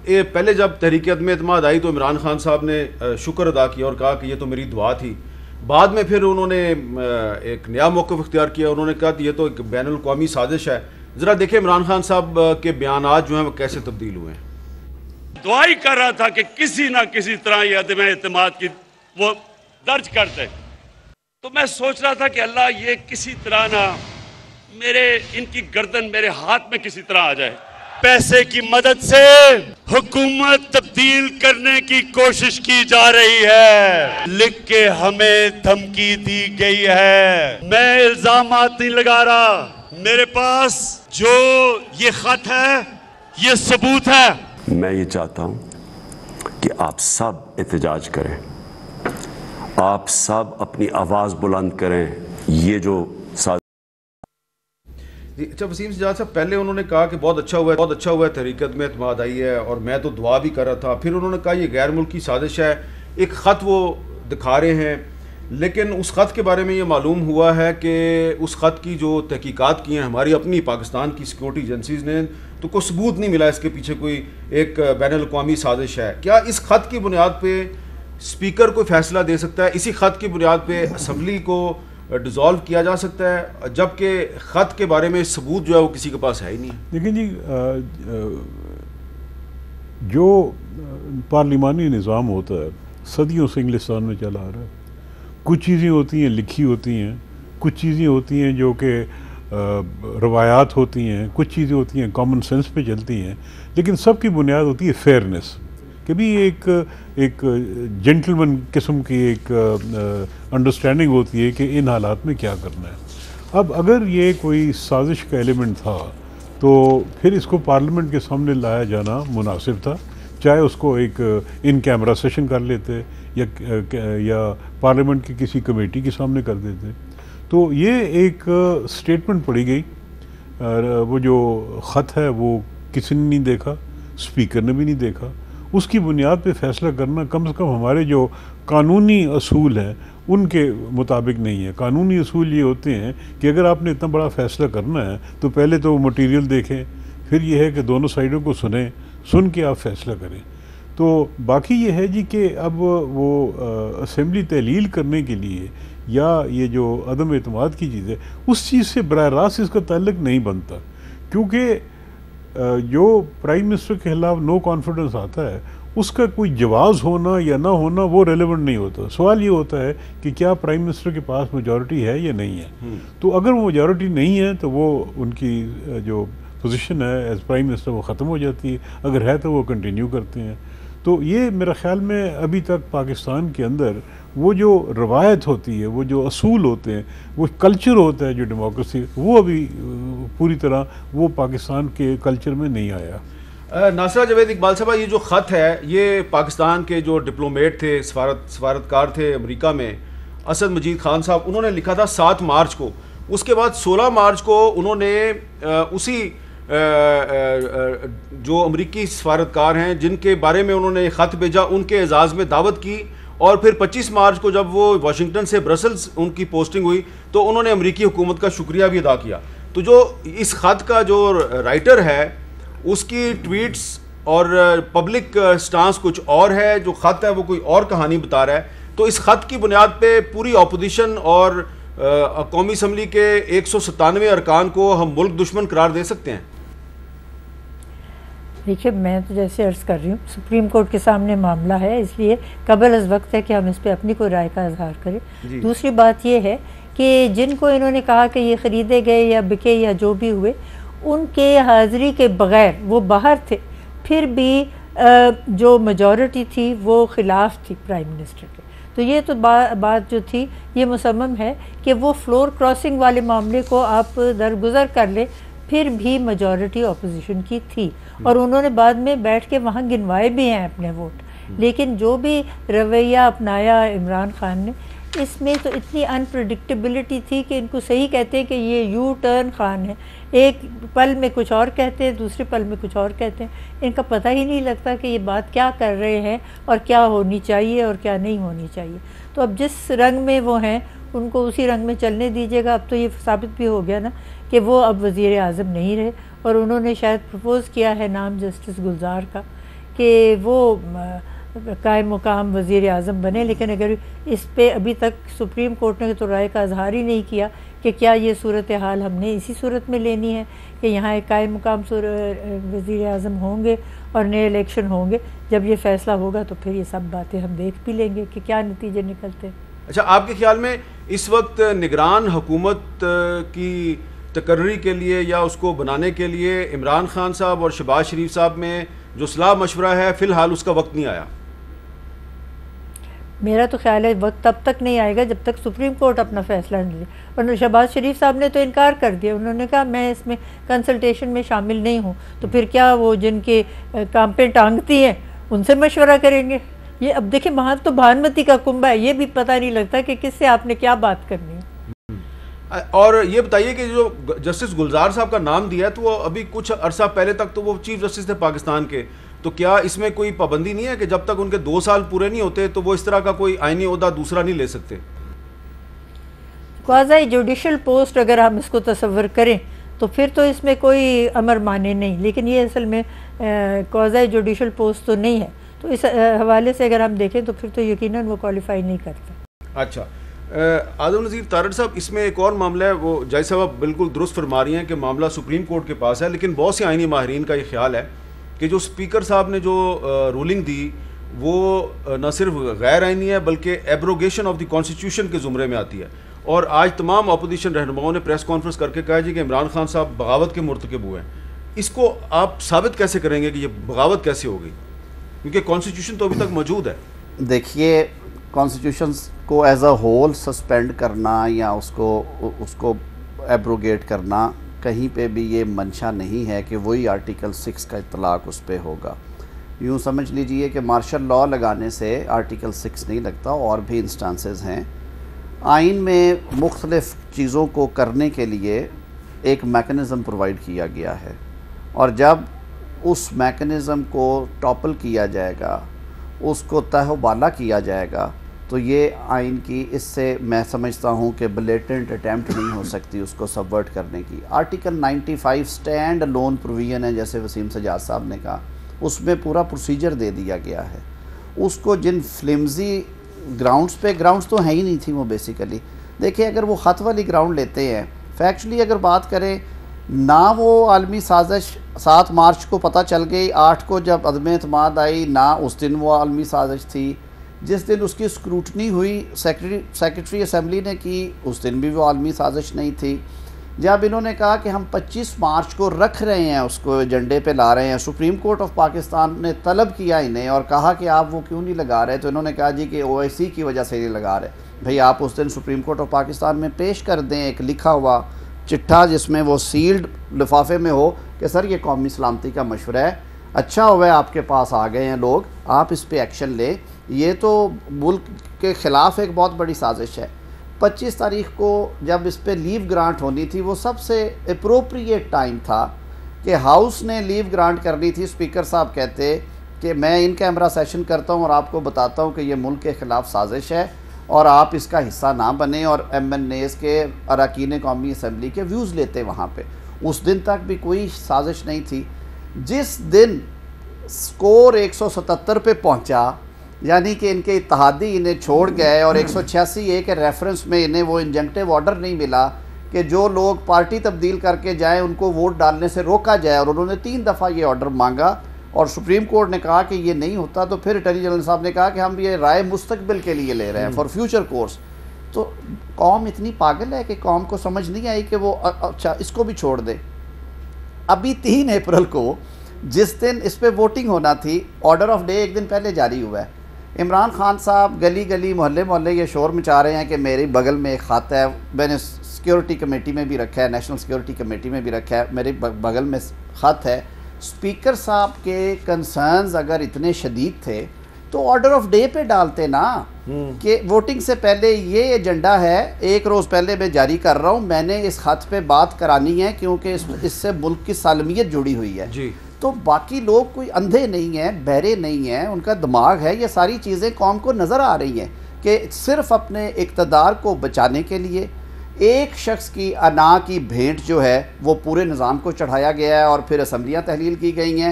ये पहले जब तहरीक अदम एतमाद आई तो इमरान खान साहब ने शुक्र अदा किया और कहा कि ये तो मेरी दुआ थी। बाद में फिर उन्होंने एक नया मौक़िफ़ इख्तियार किया, उन्होंने कहा कि ये तो एक बैनुल क़ौमी साजिश है। ज़रा देखें इमरान खान साहब के बयानात जो हैं वो कैसे तब्दील हुए हैं। दुआ ही कर रहा था कि किसी ना किसी तरह ये अदम एतमाद की वो दर्ज कर दे। तो मैं सोच रहा था कि अल्लाह ये किसी तरह ना इनकी गर्दन मेरे हाथ में किसी तरह आ जाए। पैसे की मदद से हुकूमत तब्दील करने की कोशिश की जा रही है, लिख के हमें धमकी दी गई है। मैं इल्जामात नहीं लगा रहा, मेरे पास जो ये खत है ये सबूत है। मैं ये चाहता हूं कि आप सब एहतजाज करें, आप सब अपनी आवाज़ बुलंद करें। ये जो अच्छा वसीम सजाद साहब, पहले उन्होंने कहा कि बहुत अच्छा हुआ है तहरीक अदम एतमाद आई है और मैं तो दुआ भी कर रहा था। फिर उन्होंने कहा ये गैर मुल्की साजिश है, एक ख़त वो दिखा रहे हैं, लेकिन उस ख़त के बारे में ये मालूम हुआ है कि उस ख़त की जो तहकीकात की हैं हमारी अपनी पाकिस्तान की सिक्योरिटी एजेंसीज़ ने, तो कोई सबूत नहीं मिला इसके पीछे कोई एक बैनुल अक़वामी साजिश है। क्या इस ख़त की बुनियाद पर स्पीकर कोई फ़ैसला दे सकता है, इसी ख़त की बुनियाद पर असम्बली को डिज़ोल्व किया जा सकता है, जबकि ख़त के बारे में सबूत जो है वो किसी के पास है ही नहीं? देखिए जी, जो पार्लिमानी निज़ाम होता है सदियों से इंग्लिस्तान में चला आ रहा है। कुछ चीज़ें होती हैं लिखी होती हैं, कुछ चीज़ें होती हैं जो कि रवायात होती हैं, कुछ चीज़ें होती हैं कॉमन सेंस पे चलती हैं, लेकिन सब की बुनियाद होती है फेयरनेस कि भी एक जेंटलमैन किस्म की एक अंडरस्टैंडिंग होती है कि इन हालात में क्या करना है। अब अगर ये कोई साजिश का एलिमेंट था तो फिर इसको पार्लियामेंट के सामने लाया जाना मुनासिब था, चाहे उसको एक इन कैमरा सेशन कर लेते या पार्लियामेंट की किसी कमेटी के सामने कर देते। तो ये एक स्टेटमेंट पड़ी गई, वो जो ख़त है वो किसी ने नहीं देखा, स्पीकर ने भी नहीं देखा, उसकी बुनियाद पे फैसला करना कम से कम हमारे जो कानूनी असूल हैं उनके मुताबिक नहीं है। कानूनी असूल ये होते हैं कि अगर आपने इतना बड़ा फ़ैसला करना है तो पहले तो मटेरियल देखें, फिर ये है कि दोनों साइडों को सुन के आप फ़ैसला करें। तो बाकी ये है जी कि अब वो असेंबली तहलील करने के लिए या ये जो अदम एतमाद की चीज़ है उस चीज़ से बराह रास्त इसका ताल्लुक नहीं बनता, क्योंकि जो प्राइम मिनिस्टर के खिलाफ नो कॉन्फिडेंस आता है उसका कोई जवाज़ होना या ना होना वो रेलेवेंट नहीं होता। सवाल ये होता है कि क्या प्राइम मिनिस्टर के पास मेजॉरिटी है या नहीं है। तो अगर वो मेजॉरिटी नहीं है तो वो उनकी जो पोजीशन है एज प्राइम मिनिस्टर वो ख़त्म हो जाती है, अगर है तो वो कंटिन्यू करते हैं। तो ये मेरा ख़्याल में अभी तक पाकिस्तान के अंदर वो जो रवायत होती है, वो जो असूल होते हैं, वो कल्चर होता है जो डेमोक्रेसी, वो अभी पूरी तरह वो पाकिस्तान के कल्चर में नहीं आया। नासरा जावेद इकबाल साहब, ये जो ख़त है ये पाकिस्तान के जो डिप्लोमेट थे, सफारतकार थे अमेरिका में, असद मजीद ख़ान साहब, उन्होंने लिखा था 7 मार्च को। उसके बाद 16 मार्च को उन्होंने उसी जो अमरीकी सफारतकार हैं जिनके बारे में उन्होंने ख़त भेजा उनके एजाज़ में दावत की, और फिर 25 मार्च को जब वो वाशिंगटन से ब्रसल्स उनकी पोस्टिंग हुई तो उन्होंने अमरीकी हुकूमत का शुक्रिया भी अदा किया। तो जो इस ख़त का जो राइटर है उसकी ट्वीट्स और पब्लिक स्टांस कुछ और है, जो ख़त है वो कोई और कहानी बता रहा है। तो इस ख़त की बुनियाद पे पूरी अपोजिशन और कौमी असम्बली के 197 अरकान को हम मुल्क दुश्मन करार दे सकते हैं? देखिए, मैं तो जैसे अर्ज़ कर रही हूँ, सुप्रीम कोर्ट के सामने मामला है, इसलिए कबल अज़ वक्त है कि हम इस पर अपनी कोई राय का इजहार करें। दूसरी बात ये है कि जिनको इन्होंने कहा कि ये ख़रीदे गए या बिके या जो भी हुए, उनके हाज़िरी के बग़ैर वो बाहर थे, फिर भी जो मेजॉरिटी थी वो ख़िलाफ़ थी प्राइम मिनिस्टर के। तो ये तो बात जो थी ये मुसम्मम है कि वो फ्लोर क्रॉसिंग वाले मामले को आप दरगुजर कर लें, फिर भी मेजॉरिटी अपोजिशन की थी और उन्होंने बाद में बैठ के वहाँ गिनवाए भी हैं अपने वोट। लेकिन जो भी रवैया अपनाया इमरान खान ने, इसमें तो इतनी अनप्रडिक्टेबिलिटी थी कि इनको सही कहते हैं कि ये यू टर्न खान है, एक पल में कुछ और कहते हैं, दूसरे पल में कुछ और कहते हैं। इनका पता ही नहीं लगता कि ये बात क्या कर रहे हैं और क्या होनी चाहिए और क्या नहीं होनी चाहिए। तो अब जिस रंग में वो हैं उनको उसी रंग में चलने दीजिएगा। अब तो ये साबित भी हो गया ना कि वो अब वज़ीर आज़म नहीं रहे, और उन्होंने शायद प्रपोज़ किया है नाम जस्टिस गुलजार का कि वो कायम मुकाम वज़ीर आज़म बने, लेकिन अगर इस पे अभी तक सुप्रीम कोर्ट ने तो राय का इजहार ही नहीं किया कि क्या ये सूरत हाल हमने इसी सूरत में लेनी है कि यहाँ एक कायम मुकाम वज़ीर आज़म होंगे और नए इलेक्शन होंगे। जब ये फ़ैसला होगा तो फिर ये सब बातें हम देख भी लेंगे कि क्या नतीजे निकलते हैं। अच्छा, आपके ख्याल में इस वक्त निगरान हुकूमत की तकर्री के लिए या उसको बनाने के लिए इमरान खान साहब और शहबाज शरीफ साहब में जो सलाह मशवरा है, फ़िलहाल उसका वक्त नहीं आया? मेरा तो ख्याल है वक्त तब तक नहीं आएगा जब तक सुप्रीम कोर्ट अपना फ़ैसला नहीं ले। और शहबाज शरीफ साहब ने तो इनकार कर दिया, उन्होंने कहा मैं इसमें कंसल्टेशन में शामिल नहीं हूँ। तो फिर क्या वो जिनके काम पे टांगती हैं उनसे मशवरा करेंगे? ये अब देखिए, वहाँ तो भानुमति का कुंभ है, ये भी पता नहीं लगता कि किससे आपने क्या बात करनी है। और ये बताइए कि जो जस्टिस गुलजार साहब का नाम दिया है, तो वो अभी कुछ अरसा पहले तक तो वो चीफ जस्टिस थे पाकिस्तान के, तो क्या इसमें कोई पाबंदी नहीं है कि जब तक उनके 2 साल पूरे नहीं होते तो वो इस तरह का कोई आईनी ओहदा दूसरा नहीं ले सकते? क्वाज़ी जुडिशल पोस्ट अगर हम इसको तस्वर करें तो फिर तो इसमें कोई अमर माने नहीं, लेकिन ये असल में क्वाज़ी जुडिशल पोस्ट तो नहीं है। तो इस हवाले से अगर हम देखें तो फिर तो यकीनन वो क्वालिफाई नहीं करता। अच्छा, आदम नज़ीर तारड़ साहब, इसमें एक और मामला है, वो जय साहब आप बिल्कुल दुरुस्त फरमा रही हैं कि मामला सुप्रीम कोर्ट के पास है, लेकिन बहुत से आईनी माहिरीन का ये ख्याल है कि जो स्पीकर साहब ने जो रूलिंग दी वो न सिर्फ गैर आइनी है बल्कि एब्रोगेशन ऑफ द कॉन्स्टिट्यूशन के ज़ुमरे में आती है। और आज तमाम अपोजिशन रहनुमाओं ने प्रेस कॉन्फ्रेंस करके कहा जी कि इमरान खान साहब बगावत के मुर्तकिब हुए हैं। इसको आप साबित कैसे करेंगे कि ये बगावत कैसे हो गई, क्योंकि कॉन्स्टिट्यूशन तो अभी तक मौजूद है? देखिए, कॉन्स्टिट्यूशन को एज अ होल सस्पेंड करना या उसको एब्रोगेट करना, कहीं पे भी ये मंशा नहीं है कि वही आर्टिकल 6 का इतलाक़ उस पर होगा। यूँ समझ लीजिए कि मार्शल लॉ लगाने से आर्टिकल 6 नहीं लगता, और भी इंस्टांसेस हैं। आइन में मुख्तलिफ़ चीज़ों को करने के लिए एक मेकनिज़म प्रोवाइड किया गया है, और जब उस मेकनिज़म को टॉपल किया जाएगा, उसको तहवाला किया जाएगा, तो ये आइन की, इससे मैं समझता हूँ कि ब्लेटेंट अटैम्प्ट नहीं हो सकती उसको सबवर्ट करने की। आर्टिकल 95 स्टैंड अलोन प्रोविजन है, जैसे वसीम सजाद साहब ने कहा, उसमें पूरा प्रोसीजर दे दिया गया है। उसको जिन फ्लिम्जी ग्राउंड्स तो हैं ही नहीं थी वो बेसिकली। देखिए, अगर वो ख़त वाली ग्राउंड लेते हैं, फैक्चुअली अगर बात करें ना, वो आलमी साजिश 7 मार्च को पता चल गई, 8 को जब अदम एतमाद आई, ना उस दिन वो आलमी साजिश थी। जिस दिन उसकी स्क्रूटनी हुई सेक्रेटरी असम्बली ने की, उस दिन भी वो आलमी साजिश नहीं थी। जब इन्होंने कहा कि हम 25 मार्च को रख रहे हैं, उसको एजेंडे पे ला रहे हैं, सुप्रीम कोर्ट ऑफ पाकिस्तान ने तलब किया इन्हें और कहा कि आप वो क्यों नहीं लगा रहे, तो इन्होंने कहा जी कि OIC की वजह से नहीं लगा रहे। भाई, आप उस दिन सुप्रीम कोर्ट ऑफ पाकिस्तान में पेश कर दें एक लिखा हुआ चिट्ठा जिसमें वो सील्ड लिफाफे में हो कि सर ये कौमी सलामती का मशवरा है, अच्छा हुआ है आपके पास आ गए हैं लोग, आप इस पर एक्शन लें। ये तो मुल्क के ख़िलाफ़ एक बहुत बड़ी साजिश है। 25 तारीख को जब इस पर लीव ग्रांट होनी थी, वो सबसे अप्रोप्रिएट टाइम था कि हाउस ने लीव ग्रांट करनी थी। स्पीकर साहब कहते कि मैं इन कैमरा सेशन करता हूँ और आपको बताता हूँ कि ये मुल्क के ख़िलाफ़ साजिश है और आप इसका हिस्सा ना बने, और MNAs के अरकान कौमी असम्बली के व्यूज़ लेते वहाँ पे। उस दिन तक भी कोई साजिश नहीं थी। जिस दिन स्कोर 177 पे पहुँचा, यानी कि इनके इत्तेहादी इन्हें छोड़ गए और 186A के रेफरेंस में इन्हें वो इंजंक्टिव ऑर्डर नहीं मिला कि जो लोग पार्टी तब्दील करके जाएं उनको वोट डालने से रोका जाए, और उन्होंने 3 दफ़ा ये ऑर्डर मांगा और सुप्रीम कोर्ट ने कहा कि ये नहीं होता, तो फिर अटॉर्नी जनरल साहब ने कहा कि हम ये राय मुस्तकबिल के लिए ले रहे हैं, फॉर फ्यूचर कोर्स। तो कौम इतनी पागल है कि कौम को समझ नहीं आई कि वो अच्छा इसको भी छोड़ दे। अभी 3 अप्रैल को जिस दिन इस पर वोटिंग होना थी, ऑर्डर ऑफ डे एक दिन पहले जारी हुआ है। इमरान खान साहब गली गली मोहल्ले मोहल्ले ये शोर मचा रहे हैं कि मेरे बगल में एक ख़त है, मैंने सिक्योरिटी कमेटी में भी रखा है, नेशनल सिक्योरिटी कमेटी में भी रखा है, मेरे बगल में ख़त है। स्पीकर साहब के कंसर्न्स अगर इतने शदीद थे तो ऑर्डर ऑफ डे पे डालते ना कि वोटिंग से पहले ये एजेंडा है, 1 रोज़ पहले मैं जारी कर रहा हूँ, मैंने इस ख़त पे बात करानी है क्योंकि इससे मुल्क की सालमियत जुड़ी हुई है जी। तो बाकी लोग कोई अंधे नहीं हैं, बहरे नहीं हैं, उनका दिमाग है। ये सारी चीज़ें कौम को नज़र आ रही हैं कि सिर्फ़ अपने इक़्तिदार को बचाने के लिए एक शख्स की अना की भेंट जो है वो पूरे निज़ाम को चढ़ाया गया है और फिर असम्बलियाँ तहलील की गई हैं।